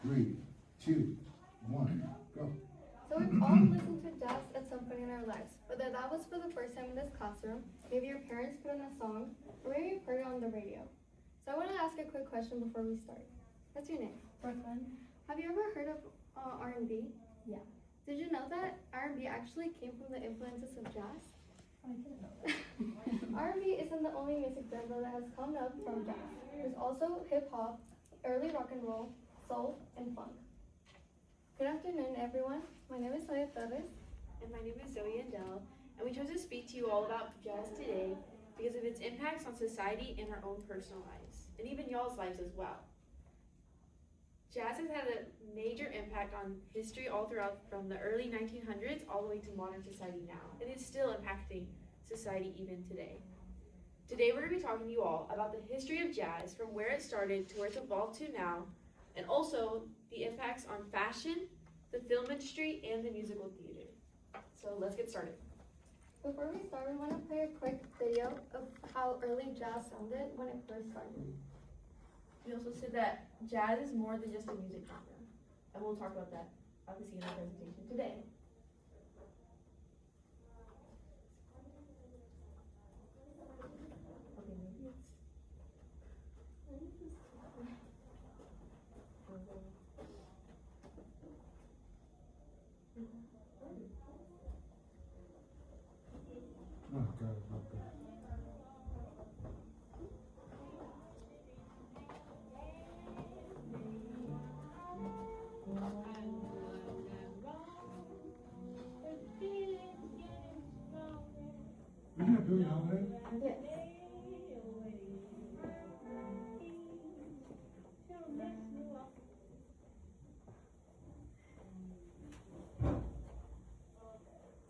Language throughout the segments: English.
3, 2, 1, go. So we've all listened to jazz at some point in our lives, whether that was for the first time in this classroom, maybe your parents put on a song, or maybe you heard it on the radio. So I want to ask a quick question before we start. What's your name? Brooklyn. Have you ever heard of R&B? Yeah. Did you know that R&B actually came from the influences of jazz? I didn't know that. R&B isn't the only music genre that has come up from jazz. There's also hip hop, early rock and roll, soul, and funk. Good afternoon, everyone. My name is Sonia Torres. And my name is Zoe Andel, and we chose to speak to you all about jazz today because of its impacts on society and our own personal lives, and even y'all's lives as well. Jazz has had a major impact on history all throughout from the early 1900s all the way to modern society now, and it's still impacting society even today. Today we're going to be talking to you all about the history of jazz from where it started to where it's evolved to now, and also the impacts on fashion, the film industry, and the musical theater. So let's get started. Before we start, we want to play a quick video of how early jazz sounded when it first started. We also said that jazz is more than just a music genre, and we'll talk about that obviously in our presentation today. Okay, maybe it's. Oh, God, oh, God. Isn't that Billie Holiday? Yes.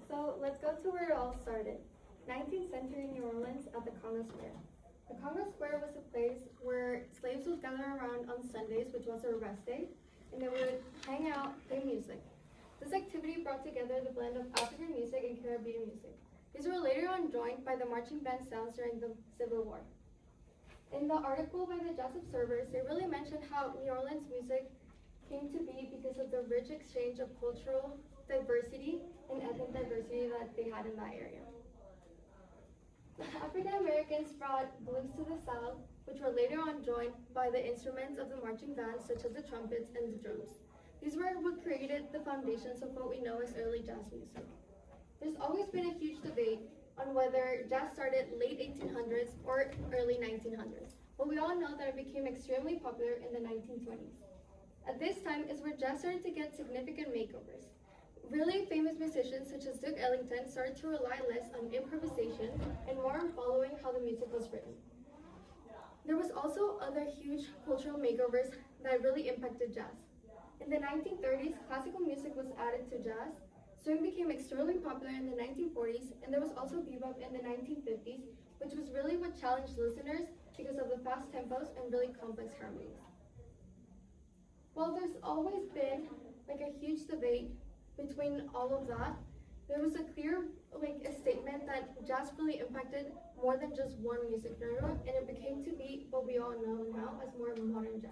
So let's go to where it all started. 19th century New Orleans at the Congress Square. The Congress Square was a place where slaves would gather around on Sundays, which was their rest day, and they would hang out, play music. This activity brought together the blend of African music and Caribbean music. These were later on joined by the marching band sounds during the Civil War. In the article by the Jazz Observers, they really mentioned how New Orleans music came to be because of the rich exchange of cultural diversity and ethnic diversity that they had in that area. African Americans brought blues to the South, which were later on joined by the instruments of the marching bands, such as the trumpets and the drums. These were what created the foundations of what we know as early jazz music. There's always been a huge debate on whether jazz started late 1800s or early 1900s, but we all know that it became extremely popular in the 1920s. At this time is where jazz started to get significant makeovers. Really famous musicians such as Duke Ellington started to rely less on improvisation and more on following how the music was written. There was also other huge cultural makeovers that really impacted jazz. In the 1930s, classical music was added to jazz. Swing became extremely popular in the 1940s, and there was also bebop in the 1950s, which was really what challenged listeners because of the fast tempos and really complex harmonies. While there's always been like a huge debate between all of that, there was a clear a statement that jazz really impacted more than just one music genre, and it became to be what we all know now as more modern jazz.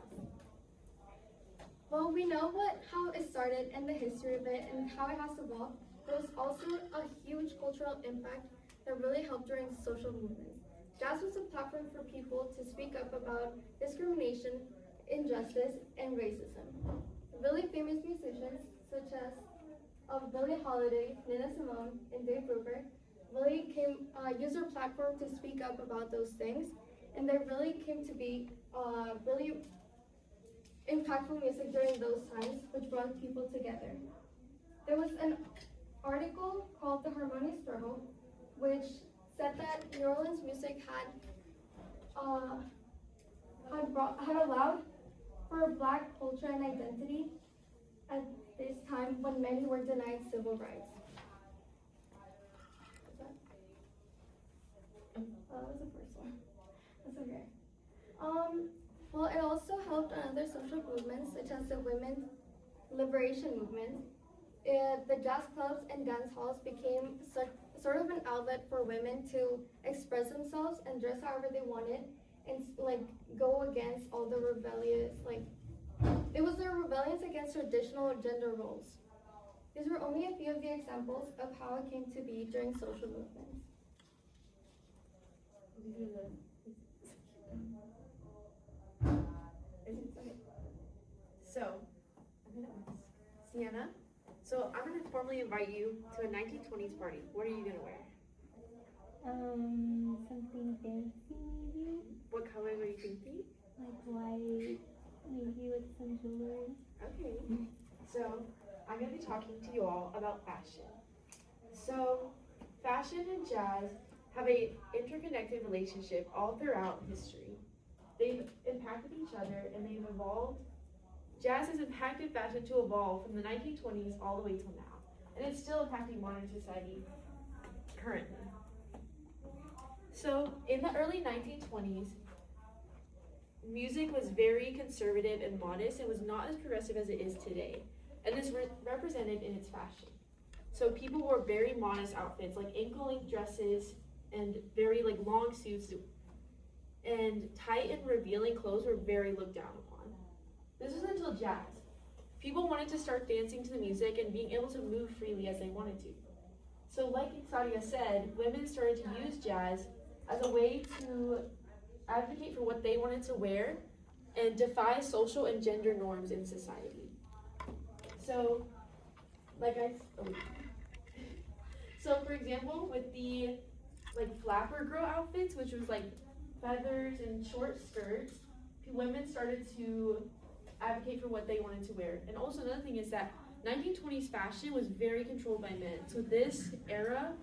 Well, we know how it started and the history of it and how it has evolved. There was also a huge cultural impact that really helped during social movements. Jazz was a platform for people to speak up about discrimination, injustice, and racism. Really famous musicians such as Billie Holiday, Nina Simone, and Dave Brubeck really used their platform to speak up about those things, and they really came to be really impactful music during those times, which brought people together. There was an article called The Harmony Struggle, which said that New Orleans music had allowed for Black culture and identity at this time when many were denied civil rights. That was the first one. That's okay. Well, it also helped on other social movements such as the women's liberation movement. The jazz clubs and dance halls became sort of an outlet for women to express themselves and dress however they wanted and go against all the rebellious It was their rebellions against traditional gender roles. These were only a few of the examples of how it came to be during social movements. So, Sienna, so I'm going to formally invite you to a 1920s party. What are you going to wear? Something fancy maybe, What colors are you thinking? like white, maybe with some jewelry. Okay, so I'm going to be talking to you all about fashion. So, fashion and jazz have a interconnected relationship all throughout history. They've impacted each other and they've evolved. Jazz has impacted fashion to evolve from the 1920s all the way till now, and it's still impacting modern society currently. So, in the early 1920s, music was very conservative and modest and was not as progressive as it is today, and this represented in its fashion. So people wore very modest outfits like ankle-length dresses and very long suits, and tight and revealing clothes were very looked down upon. This was until jazz. People wanted to start dancing to the music and being able to move freely as they wanted to. So like Sadia said, women started to use jazz as a way to advocate for what they wanted to wear and defy social and gender norms in society. So, so for example, with the flapper girl outfits, which was feathers and short skirts, women started to advocate for what they wanted to wear. And also another thing is that 1920s fashion was very controlled by men. So this era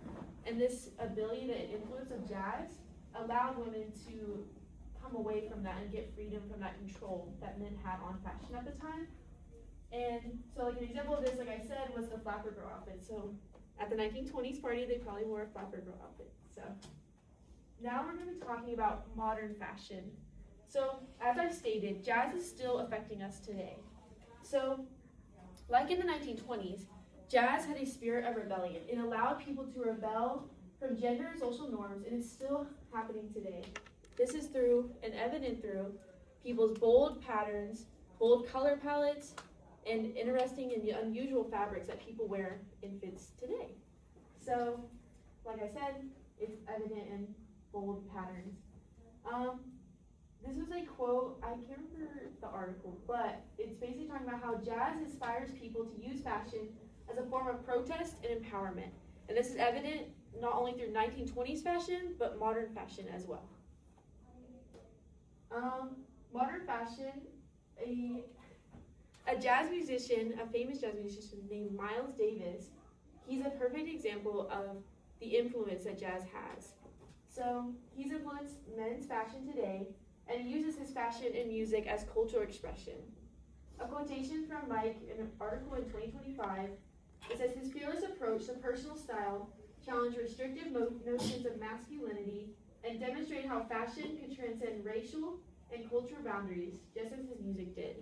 and this ability, the influence of jazz, allowed women to come away from that and get freedom from that control that men had on fashion at the time. And so an example of this, like I said, was the flapper girl outfit. So at the 1920s party, they probably wore a flapper girl outfit. So now we're going to be talking about modern fashion. So as I've stated, jazz is still affecting us today. So like in the 1920s, jazz had a spirit of rebellion. It allowed people to rebel from gender and social norms, and it's still happening today. This is through and evident through people's bold patterns, bold color palettes, and interesting and unusual fabrics that people wear in fits today. So, like I said, it's evident in bold patterns. This was a quote, I can't remember the article, but it's basically talking about how jazz inspires people to use fashion as a form of protest and empowerment. And this is evident not only through 1920s fashion, but modern fashion as well. Modern fashion, a jazz musician, a famous jazz musician named Miles Davis, he's a perfect example of the influence that jazz has. So he's influenced men's fashion today and uses his fashion and music as cultural expression. A quotation from Mike in an article in 2025, it says, his fearless approach to personal style challenged restrictive notions of masculinity and demonstrated how fashion could transcend racial and cultural boundaries, just as his music did.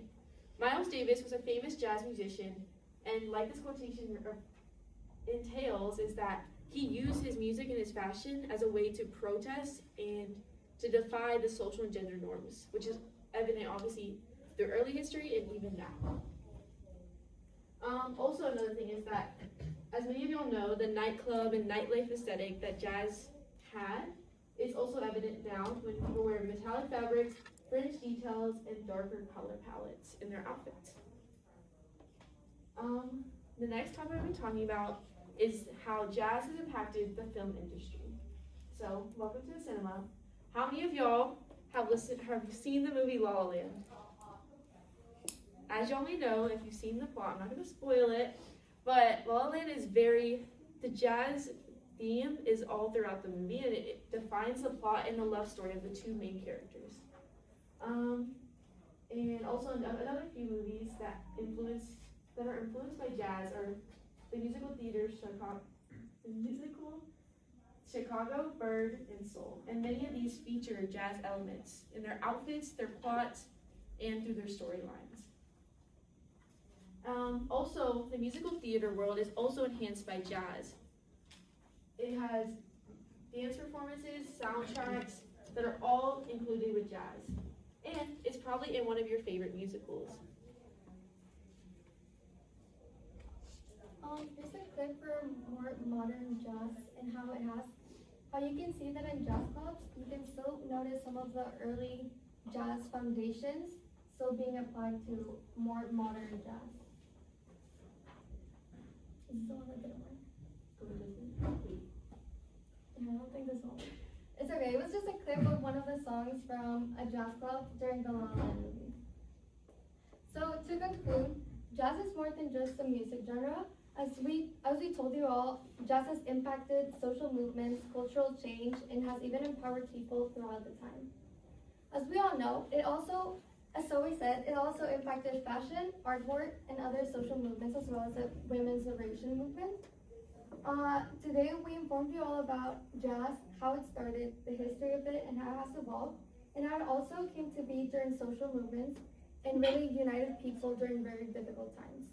Miles Davis was a famous jazz musician, and like this quotation entails, is that he used his music and his fashion as a way to protest and to defy the social and gender norms, which is evident obviously through early history and even now. Also another thing is that, as many of y'all know, the nightclub and nightlife aesthetic that jazz had is also evident now when people wear metallic fabrics, fringe details, and darker color palettes in their outfits. The next topic I'm talking about is how jazz has impacted the film industry. So, welcome to the cinema. How many of y'all have seen the movie La La Land? As y'all may know, if you've seen the plot, I'm not going to spoil it, but La La Land is the jazz theme is all throughout the movie, and it defines the plot and the love story of the two main characters. And also another few movies that are influenced by jazz are the musical Chicago, Bird, and Soul. And many of these feature jazz elements in their outfits, their plots, and through their storylines. Also, the musical theater world is also enhanced by jazz. It has dance performances, soundtracks that are all included with jazz. And it's probably in one of your favorite musicals. modern jazz and how you can see that in jazz clubs, you can still notice some of the early jazz foundations still being applied to more modern jazz. Is this the one that didn't work? Yeah, I don't think this one. It's okay. It was just a clip of one of the songs from a jazz club during the La La Land movie. So to conclude, jazz is more than just a music genre. As we told you all, jazz has impacted social movements, cultural change, and has even empowered people throughout the time. As we all know, as Zoe said, it also impacted fashion, artwork, and other social movements, as well as the women's liberation movement. Today we informed you all about jazz, how it started, the history of it, and how it has evolved, and how it also came to be during social movements and really united people during very difficult times.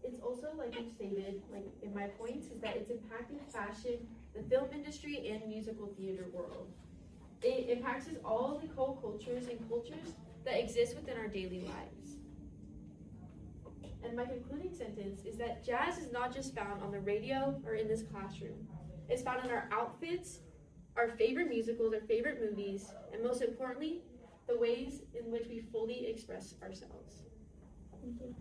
It's also, like you stated, like in my points, is that it's impacted fashion, the film industry, and musical theater world. It impacts all the co-cultures and cultures that exist within our daily lives. And my concluding sentence is that jazz is not just found on the radio or in this classroom. It's found in our outfits, our favorite musicals, our favorite movies, and most importantly, the ways in which we fully express ourselves. Thank you.